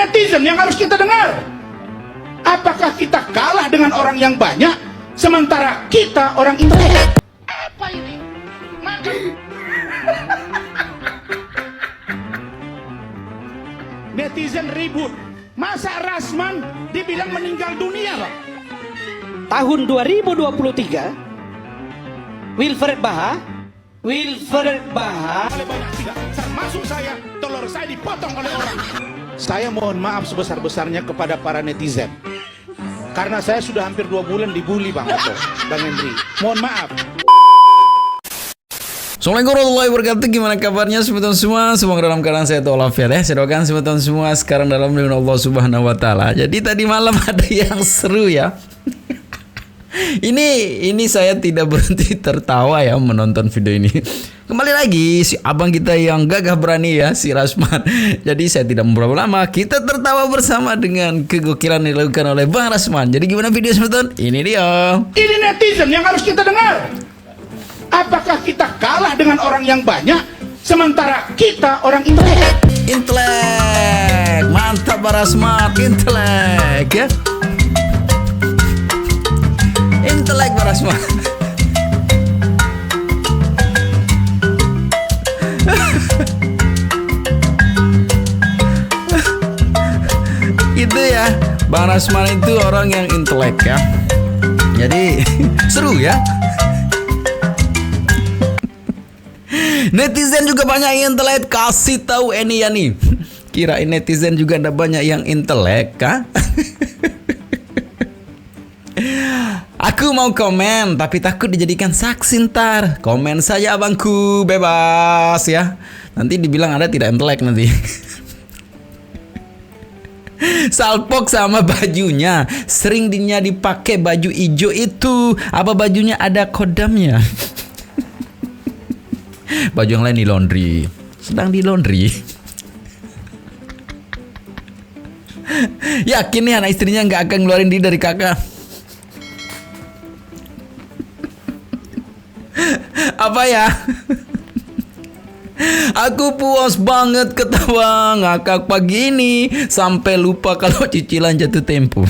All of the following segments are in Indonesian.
netizen yang harus kita dengar. Apakah kita kalah dengan orang yang banyak sementara kita orang intelek? Apa ini? Maka netizen ribut. Masa Rasman dibilang meninggal dunia, Pak? Tahun 2023 Wilfred Baha Oleh banyak tidak, termasuk saya, telur saya dipotong oleh orang. Saya mohon maaf sebesar-besarnya kepada para netizen, karena saya sudah hampir 2 bulan dibully Bang Otto, Bang Hendri. Mohon maaf. Assalamualaikum warahmatullahi wabarakatuh. Gimana kabarnya teman-teman semua? Semoga dalam keadaan sehat walafiat ya. Saya doakan teman-teman semua sekarang dalam lindungan Allah Subhanahu wa taala. Jadi tadi malam ada yang seru ya. Ini saya tidak berhenti tertawa ya menonton video ini. Kembali lagi si abang kita yang gagah berani ya, si Rasman. Jadi saya tidak memperlama lama, kita tertawa bersama dengan kegokilan yang dilakukan oleh Bang Rasman. Jadi gimana video teman-teman? Ini dia. Ini netizen yang harus kita dengar. Apakah kita kalah dengan orang yang banyak sementara kita orang intelek? Intelek, mantap Bang Rasman, intelek ya. Intelek Bang Rasman. Itu ya, Bang Rasman itu orang yang intelek ya. Jadi seru ya. Netizen juga banyak yang intelek, kasih tahu ini ya nih. Kirain netizen juga ada banyak yang intelek kah? Aku mau komen tapi takut dijadikan saksi ntar. Komen saja abangku, bebas ya. Nanti dibilang Anda tidak intelek nanti. Salpok sama bajunya sering dipakai baju hijau itu. Apa bajunya ada kodamnya? Baju yang lain di laundry, sedang di laundry. Yakin nih anak istrinya nggak akan ngeluarin diri dari kakak. Apa ya? Aku puas banget ketawa ngakak pagi ini sampai lupa kalau cicilan jatuh tempo.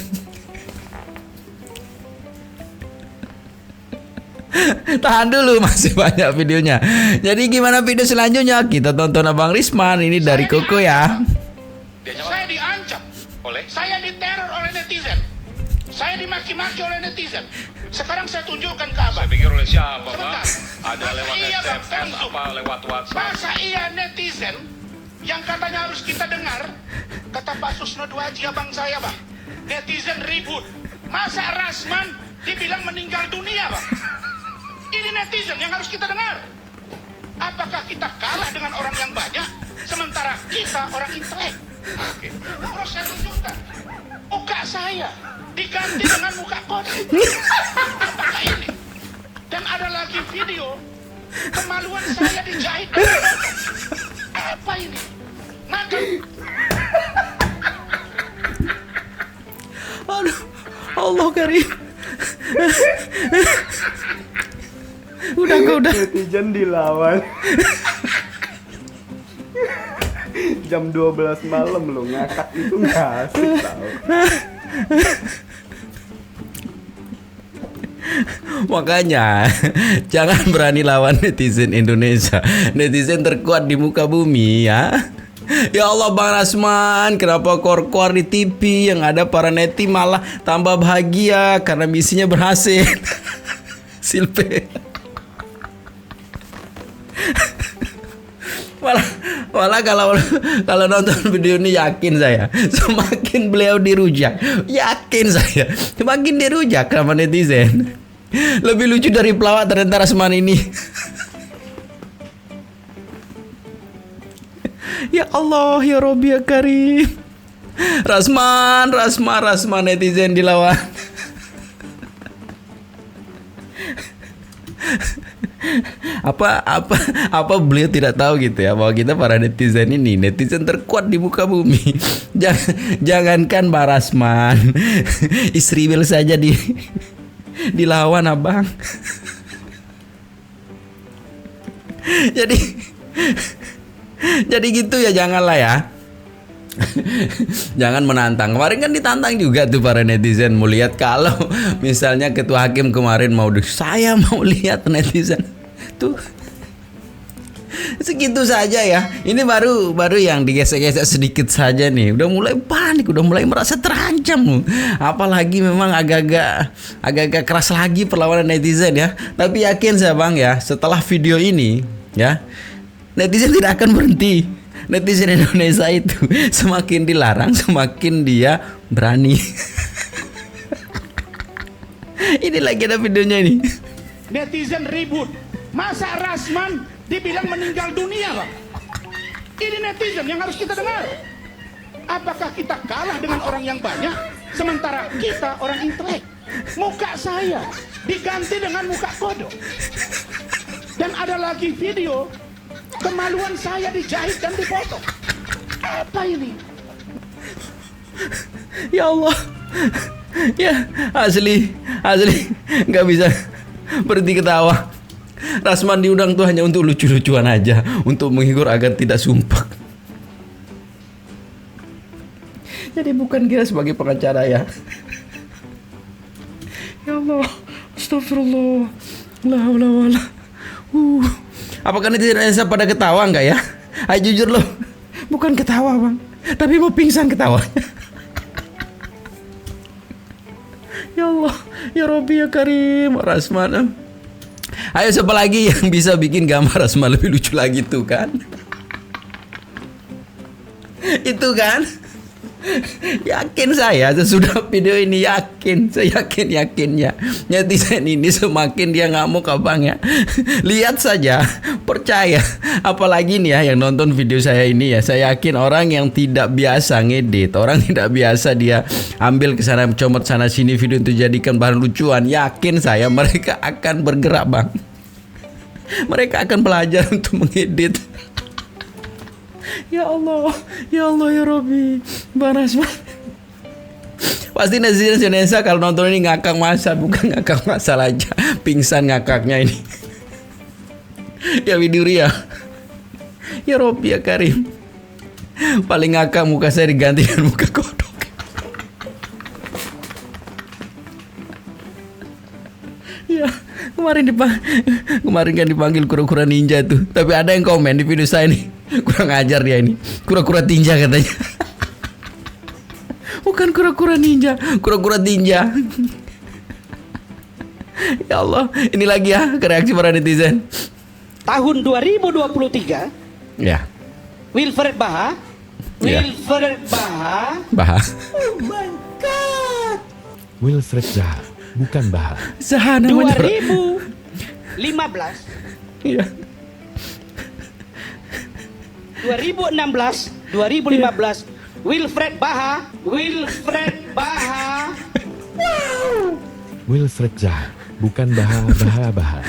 Tahan dulu, masih banyak videonya. Jadi gimana video selanjutnya? Kita tonton Abang Risman. Ini dari Koko ya. Saya diancam, saya diteror oleh netizen, saya dimaki-maki oleh netizen. Sekarang saya tunjukkan ke Abang. Saya pikir oleh siapa, Bang? Sebentar. Ada Masa lewat iya, Bang, SMS, langsung. apa lewat WhatsApp? Masa iya netizen yang katanya harus kita dengar, kata Pak Susno Dwaji abang saya, Bang. Netizen ribut. Masa Rasman dibilang meninggal dunia, Bang? Ini netizen yang harus kita dengar. Apakah kita kalah dengan orang yang banyak sementara kita orang intelek? Oke. Terus saya tunjukkan muka saya diganti dengan muka kode. Apakah ini? Dan ada lagi video kemaluan saya dijahit. Apa ini? Maka Aduh, Allah karim. Udah. Netizen dilawan. Jam 12 malam lo ngakak itu nggak asik tau. Makanya jangan berani lawan netizen Indonesia. Netizen terkuat di muka bumi ya. Ya Allah Bang Rasman, kenapa kor-kor di TV yang ada para neti malah tambah bahagia karena misinya berhasil. Silpe. Malah kalau nonton video ini yakin saya semakin beliau dirujak, yakin saya semakin dirujak sama netizen. Lebih lucu dari pelawak ternyata Rasman ini. Ya Allah ya Robbi ya Karim. Rasman netizen dilawan. apa beliau tidak tahu gitu ya bahwa kita para netizen ini netizen terkuat di muka bumi. Jangankan Mbak Rasman, istri Will saja dilawan abang. Jadi gitu ya, janganlah ya. Jangan menantang. Kemarin kan ditantang juga tuh para netizen. Mau lihat kalau misalnya ketua hakim kemarin saya mau lihat netizen tuh. Segitu saja ya. Ini baru yang digesek-gesek sedikit saja nih. Udah mulai panik, udah mulai merasa terancam. Apalagi memang agak keras lagi perlawanan netizen ya. Tapi yakin saya Bang ya, setelah video ini ya, netizen tidak akan berhenti. Netizen Indonesia itu semakin dilarang, semakin dia berani. Ini lagi ada videonya ini. Netizen ribut. Masa Rasman dibilang meninggal dunia, Bang? Ini netizen yang harus kita dengar. Apakah kita kalah dengan orang yang banyak, sementara kita orang intelek? Muka saya diganti dengan muka kodok. Dan ada lagi video kemaluan saya dijahit dan dipotong. Apa ini? Ya Allah. Ya asli nggak bisa berhenti ketawa. Rasman diundang tuh hanya untuk lucu-lucuan aja, untuk menghibur agar tidak sumpah. Jadi bukan kira sebagai pengacara ya. Ya Allah, astagfirullah, la haula wala. Apakah netizen Indonesia pada ketawa enggak ya? Ayo jujur loh, bukan ketawa Bang, tapi mau pingsan ketawa. Ya Allah, ya Robbi ya Karim, Rasman. Ayo siapa lagi yang bisa bikin gambar Rasman lebih lucu lagi tuh kan? Itu kan? Yakin saya sesudah video ini saya yakinnya netizen ini semakin dia ngamuk Abang ya. Lihat saja, percaya. Apalagi nih ya yang nonton video saya ini ya, saya yakin orang yang tidak biasa ngedit, orang tidak biasa dia ambil ke sana comot sana sini video untuk jadikan bahan lucuan, yakin saya mereka akan bergerak Bang. Mereka akan belajar untuk mengedit. Ya Allah ya Robbi, Bang Rasman. Pasti netizen Indonesia kalau nonton ini ngakak masal, bukan ngakak masal aja, pingsan ngakaknya ini. Ya Widuri ya. Ya Robbi ya Karim. Paling ngakak muka saya diganti dengan muka kodok. Ya, kemarin kan dipanggil kura-kura ninja tuh. Tapi ada yang komen di video saya nih, kurang ajar dia ini, kura-kura tinja katanya. Bukan kura-kura ninja, kura-kura tinja. Ya Allah, ini lagi ya reaksi para netizen. Tahun 2023, Ya. Wilfred Baha. Ya. Wilfred Baha. Oh my God. Wilfred Zaha, bukan Baha. Zaha namanya. 2015. Iya. 2015. Wilfred Baha. Wilfred Zaha, bukan Baha.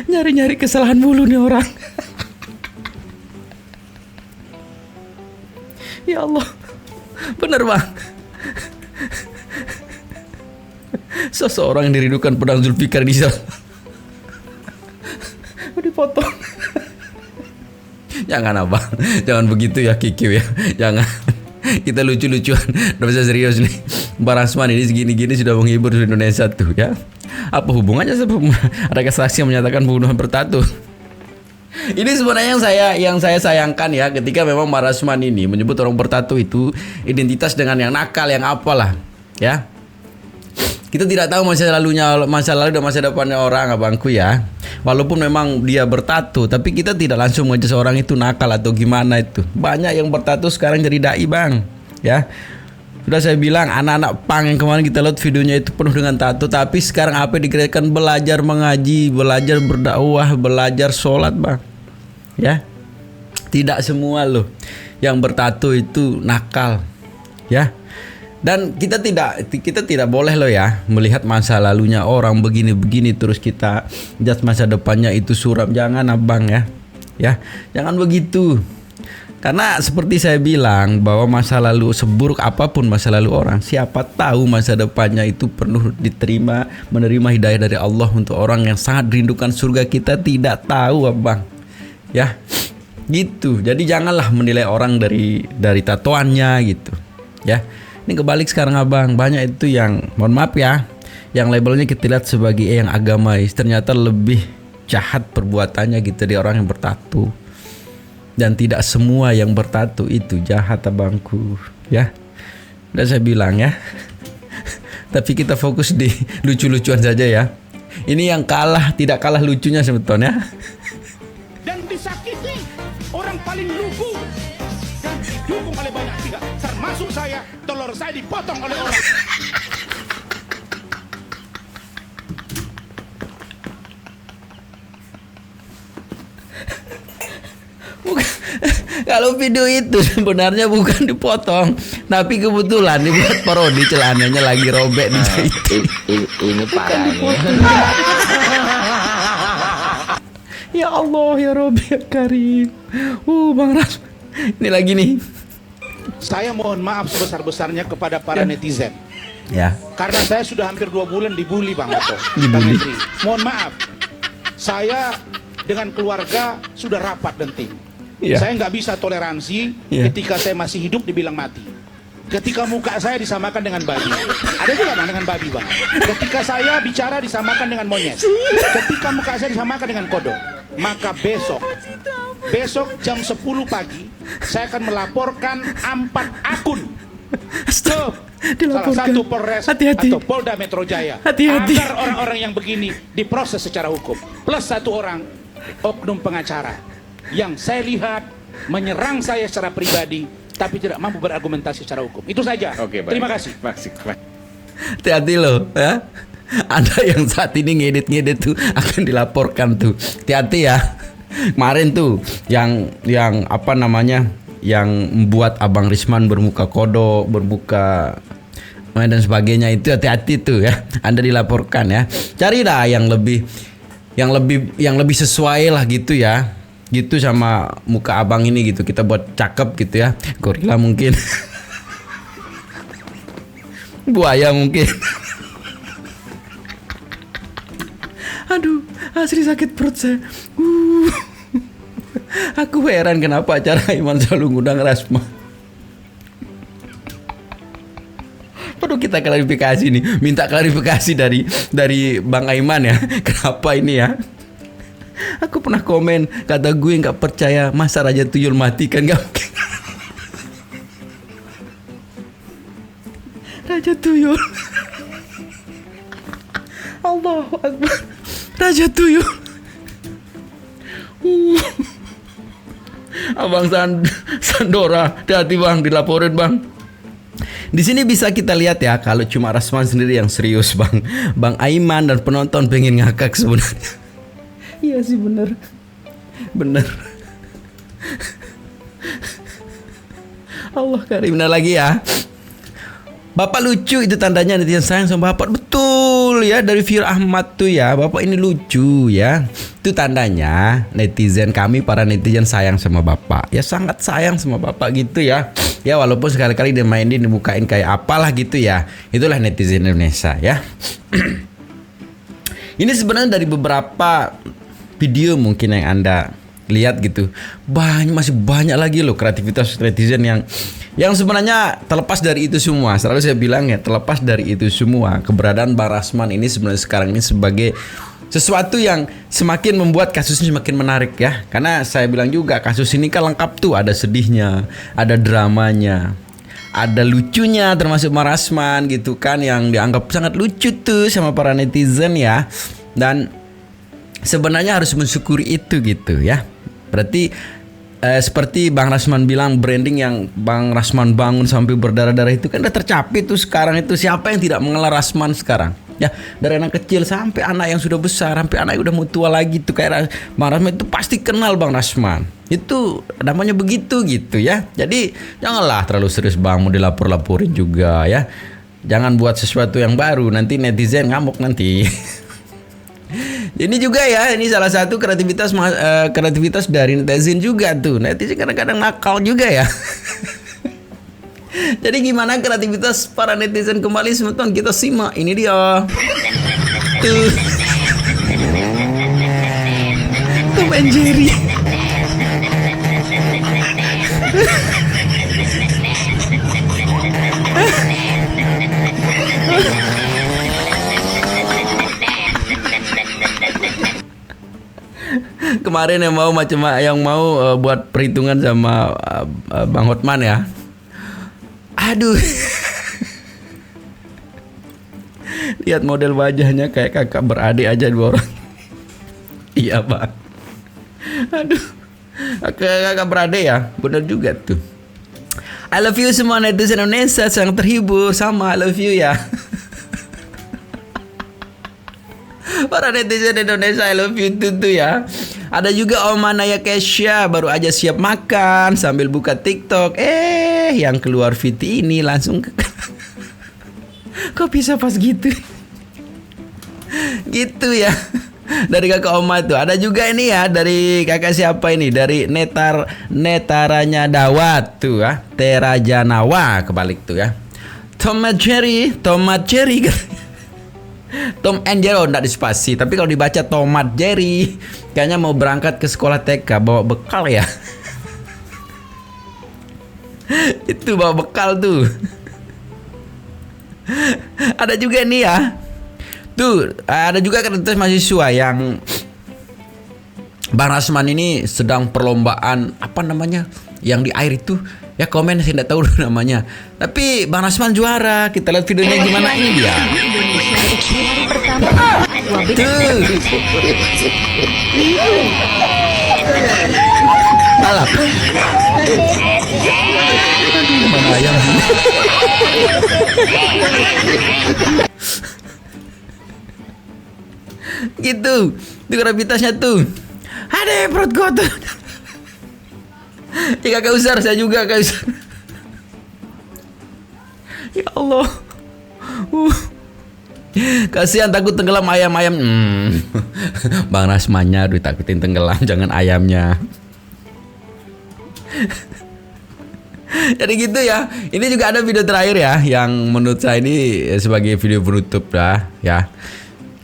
Nyari-nyari kesalahan mulu nih orang. Ya Allah, bener Bang. Seseorang yang dirindukan pedang Zulfikar Rizal dipotong. Jangan Abang, jangan begitu ya Kiki ya, jangan. Kita lucu-lucuan, udah bisa serius nih. Bang Rasman ini segini-gini sudah menghibur di Indonesia tuh ya. Apa hubungannya ada kesaksian yang menyatakan pembunuhan bertato? Ini sebenarnya yang saya sayangkan ya, ketika memang Bang Rasman ini menyebut orang bertato itu identitas dengan yang nakal, yang apalah ya. Kita tidak tahu masa lalu dan masa depannya orang Abangku ya. Walaupun memang dia bertato, tapi kita tidak langsung mengejar seorang itu nakal atau gimana itu. Banyak yang bertato sekarang jadi dai Bang ya. Sudah saya bilang, anak-anak pang yang kemarin kita lihat videonya itu penuh dengan tato, tapi sekarang apa dikirakan belajar mengaji, belajar berdakwah, belajar sholat Bang ya. Tidak semua loh yang bertato itu nakal ya. Dan kita tidak boleh loh ya melihat masa lalunya orang begini-begini terus kita judge masa depannya itu suram. Jangan Abang ya. Ya, jangan begitu. Karena seperti saya bilang bahwa masa lalu, seburuk apapun masa lalu orang, siapa tahu masa depannya itu penuh menerima hidayah dari Allah untuk orang yang sangat rindukan surga. Kita tidak tahu Abang Ya. Gitu. Jadi janganlah menilai orang dari tatoannya gitu. Ya. Ini kebalik sekarang Abang. Banyak itu yang mohon maaf ya, yang labelnya kita lihat sebagai yang agamais, ternyata lebih jahat perbuatannya gitu dari orang yang bertato. Dan tidak semua yang bertato itu jahat abangku, ya. Udah saya bilang ya. Tapi kita fokus di lucu-lucuan saja ya. Ini yang tidak kalah lucunya sebetulnya. Dan disakiti orang paling lugu dan didukung oleh banyak pihak, termasuk saya. Telur saya dipotong oleh orang. Kalau video itu sebenarnya bukan dipotong, tapi kebetulan dibuat parodi, celananya lagi robek dijahit. Ini parah nih. Ya Allah ya Robbi ya Karim. Bang Ras, ini lagi nih. Saya mohon maaf sebesar-besarnya kepada para netizen. Ya. Karena saya sudah hampir 2 bulan dibully Bang Oto. Dibully. Bang Hendri. Mohon maaf. Saya dengan keluarga sudah rapat dan tim. Ya. Saya nggak bisa toleransi ketika saya masih hidup dibilang mati. Ketika muka saya disamakan dengan babi. Ada juga Bang dengan babi Bang. Ketika saya bicara disamakan dengan monyet. Ketika muka saya disamakan dengan kodok. Maka besok jam 10 pagi saya akan melaporkan 4 akun ke salah satu Polres atau Polda Metro Jaya. Hati-hati. Agar orang-orang yang begini diproses secara hukum. Plus 1 orang oknum pengacara yang saya lihat menyerang saya secara pribadi tapi tidak mampu berargumentasi secara hukum. Itu saja. Oke, baik. Terima kasih. Hati-hati loh ya. Ada yang saat ini ngedit tuh akan dilaporkan tuh. Hati-hati ya. Kemarin tuh yang apa namanya, yang membuat Abang Risman bermuka kodok, bermuka dan sebagainya, itu hati-hati tuh ya. Anda dilaporkan ya. Carilah yang lebih sesuai lah gitu ya. Gitu sama muka abang ini gitu, kita buat cakep gitu ya. Gorila mungkin. Buaya mungkin. Aduh, asli sakit perut saya. Aku heran kenapa acara Iman selalu ngundang Rasma. Perlu kita klarifikasi nih, minta klarifikasi dari Bang Aiman ya. Kenapa ini ya? Aku pernah komen, kata gue nggak percaya masa Raja Tuyul mati, kan nggak mungkin. Raja Tuyul. Allahu Akbar. Raja Tuyul. Abang Sandora, hati-hati Bang, dilaporin Bang. Di sini bisa kita lihat ya, kalau cuma Rasman sendiri yang serius Bang. Bang Aiman dan penonton pengen ngakak sebenarnya. Iya sih bener. Allah Karim. Nah lagi ya, Bapak lucu, itu tandanya netizen sayang sama Bapak. Betul ya, dari Fir Ahmad tuh ya, Bapak ini lucu ya. Itu tandanya netizen kami, para netizen sayang sama Bapak. Ya sangat sayang sama Bapak gitu ya. Ya walaupun sekali-kali dimainin, dibukain kayak apalah gitu ya. Itulah netizen Indonesia ya. Ini sebenarnya dari beberapa video mungkin yang Anda lihat gitu, masih banyak lagi loh kreativitas netizen yang sebenarnya terlepas dari itu semua. Selalu saya bilang ya, terlepas dari itu semua, keberadaan Bang Rasman ini sebenarnya sekarang ini sebagai sesuatu yang semakin membuat kasusnya semakin menarik ya. Karena saya bilang juga, kasus ini kan lengkap tuh, ada sedihnya, ada dramanya, ada lucunya, termasuk Bang Rasman gitu kan, yang dianggap sangat lucu tuh sama para netizen ya. Dan sebenarnya harus mensyukuri itu gitu ya. Berarti seperti Bang Rasman bilang, branding yang Bang Rasman bangun sampai berdarah-darah itu kan udah tercapai tuh sekarang itu. Siapa yang tidak mengenal Rasman sekarang? Ya, dari anak kecil sampai anak yang sudah besar, sampai anak yang udah mau tua lagi tuh kayak Bang Rasman itu pasti kenal Bang Rasman. Itu namanya begitu gitu ya. Jadi janganlah terlalu serius Bang, mau dilapor-laporin juga ya. Jangan buat sesuatu yang baru, nanti netizen ngamuk nanti. Ini juga ya, ini salah satu kreativitas dari netizen juga tuh. Netizen kadang-kadang nakal juga ya. Jadi gimana kreativitas para netizen kembali, teman-teman, kita simak. Ini dia. Tuh. Tom and Jerry. kemarin yang mau buat perhitungan sama Bang Hotman ya. Aduh. Lihat model wajahnya kayak kakak beradik aja dua orang. Iya bang. Aduh. Kakak beradik ya. Bener juga tuh. I love you semua netizen Indonesia yang terhibur sama I love you ya. Para netizen Indonesia I love you tuh ya. Ada juga Oma Naya Kesha baru aja siap makan sambil buka TikTok. Yang keluar Viti ini langsung ke kok bisa pas gitu? Gitu ya. Dari kakak Oma tuh. Ada juga ini ya dari kakak siapa ini? Dari Netaranya Dawat tuh ya. Terajanawa kebalik tuh ya. Tomat Cherry. Tom and Jerry enggak dispasi, tapi kalau dibaca Tomat Jerry kayaknya mau berangkat ke sekolah TK bawa bekal ya. Itu bawa bekal tuh. Ada juga nih ya. Tuh, ada juga kreativitas mahasiswa yang Bang Rasman ini sedang perlombaan apa namanya? Yang di air itu. Ya komen saya tidak tahu namanya. Tapi Bang Rasman juara. Kita lihat videonya gimana ini dia. Tuh. Balap. Mana ayam? Gitu. Itu gravitasnya tuh. Ada perut gua tuh. Ya kakak Usar, saya juga kakak Usar. Ya Allah. Kasihan takut tenggelam ayam-ayam. Bang Rasmannya aduh takutin tenggelam, jangan ayamnya. Jadi gitu ya. Ini juga ada video terakhir ya yang menurut saya ini sebagai video penutup lah ya.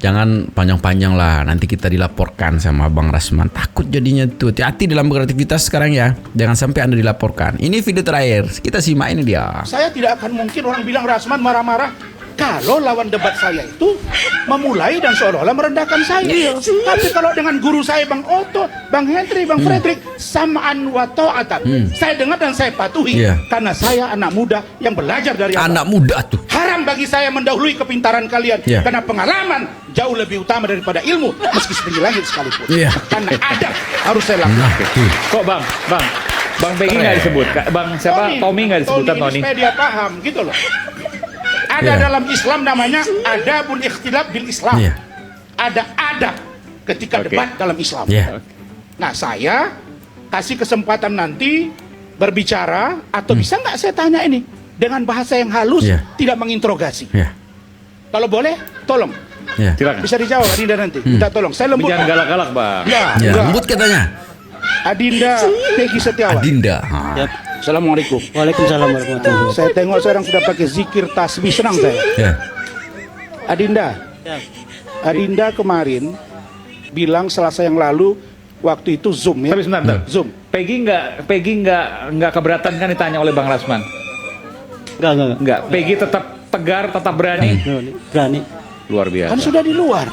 Jangan panjang-panjang lah, nanti kita dilaporkan sama Bang Rasman. Takut jadinya tuh. Hati-hati dalam beraktivitas sekarang ya. Jangan sampai Anda dilaporkan. Ini video terakhir. Kita simak ini dia. Saya tidak akan mungkin orang bilang Rasman marah-marah kalau lawan debat saya itu memulai dan seolah-olah merendahkan saya. Tapi kalau dengan guru saya Bang Otto, Bang Henry, Bang Frederick, sama'an wa ta'atan. Saya dengar dan saya patuhi karena saya anak muda yang belajar dari anak muda tuh. Haram bagi saya mendahului kepintaran kalian karena pengalaman jauh lebih utama daripada ilmu meski setinggi langit sekalipun. Karena adab harus saya lakukan. Kok Bang Peggy nggak disebut? Bang siapa? Tommy nggak disebutkan Tony? Supaya dia paham gitu loh. Ada dalam Islam namanya adabul ikhtilaf bil Islam. Ada adab ketika debat dalam Islam. Nah saya kasih kesempatan nanti berbicara atau bisa nggak saya tanya ini dengan bahasa yang halus, tidak menginterogasi. Kalau boleh, tolong. Silakan. Bisa dijawab Adinda nanti. Minta tolong. Saya lembut. Jangan galak-galak Bang. Lembut katanya. Adinda Peggy Setiawan. Adinda. Assalamualaikum. Waalaikumsalam warahmatullahi wabarakatuh. Saya tengok sekarang sudah pakai zikir tasbih, senang saya. Adinda. Adinda kemarin bilang Selasa yang lalu waktu itu Zoom ya. Tapi sebentar. Zoom. Peggy nggak keberatan kan ditanya oleh Bang Rasman? Enggak. Peggy tetap tegar, tetap berani. Berani. Luar biasa. Kan sudah di luar.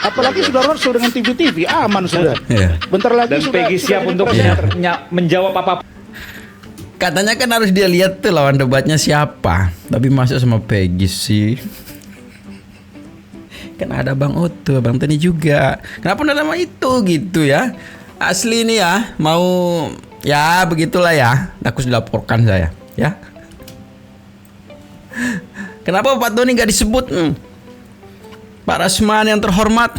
Apalagi sudah roadshow dengan TV, aman sudah. Bentar lagi dan sudah. Peggy siap untuk menjawab apapun. Katanya kan harus dia lihat tuh lawan debatnya siapa. Tapi masuk sama Peggy sih. Kan ada Bang Otto, Bang Tony juga. Kenapa enggak nama itu gitu ya? Asli nih ya, mau ya begitulah ya. Takut dilaporkan saya, ya. Kenapa Pak Tony nggak disebut? Pak Rasman yang terhormat,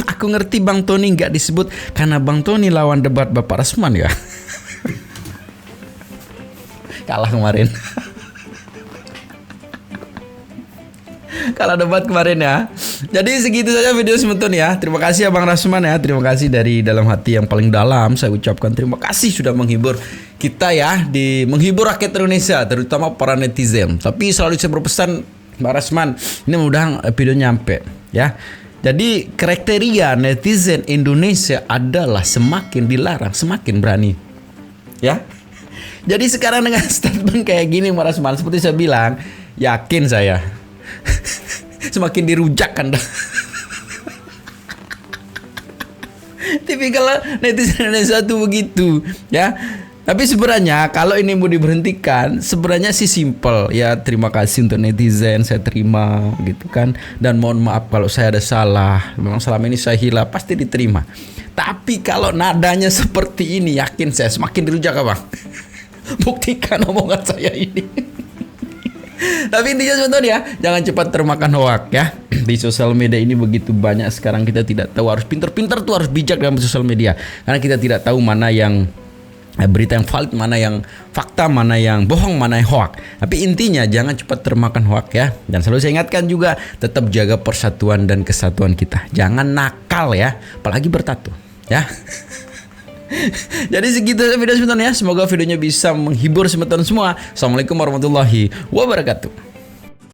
aku ngerti Bang Tony nggak disebut karena Bang Tony lawan debat Bapak Rasman ya. Kalah kemarin. Kalah debat kemarin ya. Jadi segitu saja video sementara ya. Terima kasih ya Bang Rasman ya. Terima kasih dari dalam hati yang paling dalam. Saya ucapkan terima kasih sudah menghibur kita ya, menghibur rakyat Indonesia, terutama para netizen. Tapi selalu saya berpesan Bang Rasman, ini mudah video nyampe ya. Jadi kriteria netizen Indonesia adalah semakin dilarang semakin berani. Ya. Jadi sekarang dengan statement kayak gini Bang Rasman, seperti saya bilang, yakin saya semakin dirujak Anda. TV kalau netizen Indonesia tuh begitu ya. Tapi sebenarnya kalau ini mau diberhentikan, sebenarnya sih simple ya. Terima kasih untuk netizen, saya terima gitu kan. Dan mohon maaf kalau saya ada salah. Memang selama ini saya hilaf, pasti diterima. Tapi kalau nadanya seperti ini, yakin saya semakin dirujak abang. Buktikan omongan saya ini. Tapi intinya sebetulnya jangan cepat termakan hoak ya. Di sosial media ini begitu banyak sekarang, kita tidak tahu, harus pinter-pinter tuh, harus bijak dalam sosial media. Karena kita tidak tahu mana yang berita yang valid, mana yang fakta, mana yang bohong, mana yang hoak. Tapi intinya jangan cepat termakan hoak ya. Dan selalu saya ingatkan juga, tetap jaga persatuan dan kesatuan kita. Jangan nakal ya, apalagi bertato ya. Jadi segitu video sebenarnya. Semoga videonya bisa menghibur teman-teman semua. Assalamualaikum warahmatullahi wabarakatuh.